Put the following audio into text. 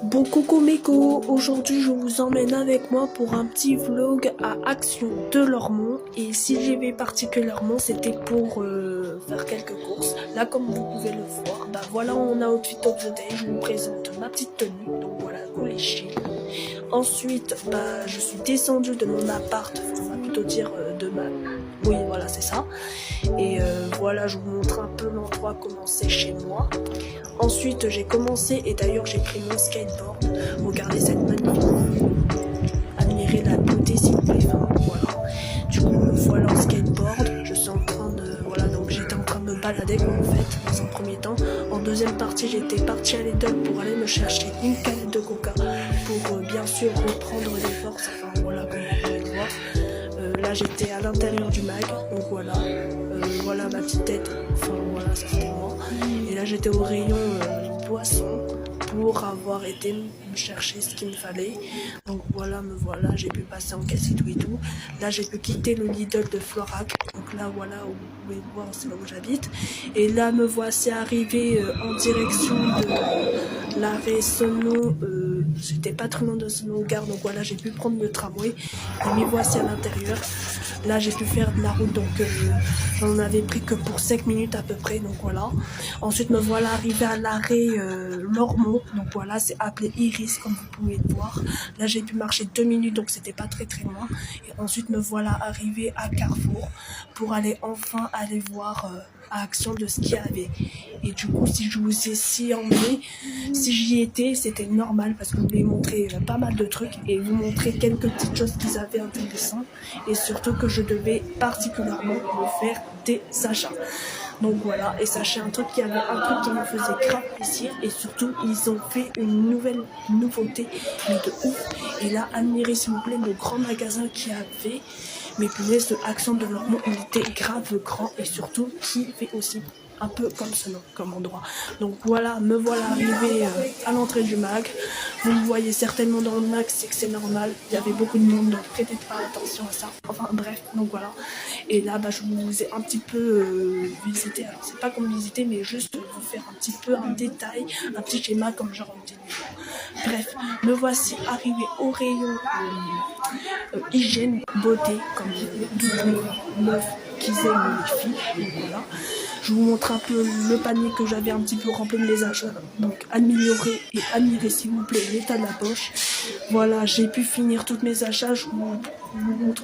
Bon coucou Meko, aujourd'hui je vous emmène avec moi pour un petit vlog à Action de Lormont. Et si j'y vais particulièrement, c'était pour faire quelques courses. Là comme vous pouvez le voir, bah voilà mon outfit of the day, je vous présente ma petite tenue, donc voilà, collé chill. Ensuite, bah je suis descendue de mon appart, on va plutôt dire de ma... Oui voilà c'est ça. Et voilà, je vous montre un peu l'endroit, comment c'est chez moi. Ensuite, j'ai commencé, et d'ailleurs j'ai pris mon skateboard. Regardez cette magnifique vue. Admirez la beauté s'il vous plaît. Enfin, voilà. Du coup, voilà en skateboard. Je suis en train de... Voilà, donc j'étais en train de me balader en fait, dans un premier temps. En deuxième partie, j'étais partie à Lidl pour aller me chercher une canette de coca. Pour bien sûr reprendre des forces. Enfin voilà, comme vous pouvez le voir. Là j'étais à l'intérieur du mag, donc voilà, voilà ma petite tête, enfin voilà ça c'était moi. Et là j'étais au rayon boisson pour avoir été me chercher ce qu'il me fallait. Donc voilà, me voilà, j'ai pu passer en caisse et tout. Là j'ai pu quitter le Lidl de Florac, donc là voilà où vous pouvez voir, c'est là où j'habite. Et là me voici arrivé en direction de l'arrêt Sono. J'étais pas très loin de Sono Gare, donc voilà j'ai pu prendre le tramway et m'y voici à l'intérieur. Là j'ai pu faire de la route, donc j'en avais pris que pour 5 minutes à peu près, donc voilà. Ensuite me voilà arrivé à l'arrêt Lormont, donc voilà c'est appelé Iris comme vous pouvez le voir. Là j'ai pu marcher 2 minutes, donc c'était pas très loin. Et ensuite me voilà arrivé à Carrefour pour aller enfin aller voir à Action de ce qu'il y avait. Et du coup si je vous ai si emmené, si j'y étais c'était normal parce que je voulais montrer pas mal de trucs et vous montrer quelques petites choses qu'ils avaient intéressantes, et surtout que je devais particulièrement me faire des achats. Donc voilà, et sachez un truc, qu'il y avait un truc qui me faisait grave plaisir, et surtout ils ont fait une nouveauté, mais de ouf. Et là admirez s'il vous plaît le grand magasin qu'il y avait. Mais punaises, de Action de Lormont, il était grave grand, et surtout qui fait aussi un peu comme ce nom, comme endroit. Donc voilà, me voilà arrivé à l'entrée du mag. Vous me voyez certainement dans le mag, c'est que c'est normal. Il y avait beaucoup de monde, donc prêtez pas attention à ça. Enfin bref, donc voilà. Et là, bah, je vous ai un petit peu visité. Alors c'est pas comme visiter, mais juste vous faire un petit peu un détail, un petit schéma comme genre une petite vidéo. Bref, me voici arrivé au rayon hygiène, beauté, comme toutes les meufs qui aiment les filles. Donc voilà. Je vous montre un peu le panier que j'avais un petit peu rempli de mes achats. Donc améliorer et admirer s'il vous plaît l'état de la poche. Voilà, j'ai pu finir toutes mes achats. Je vous montre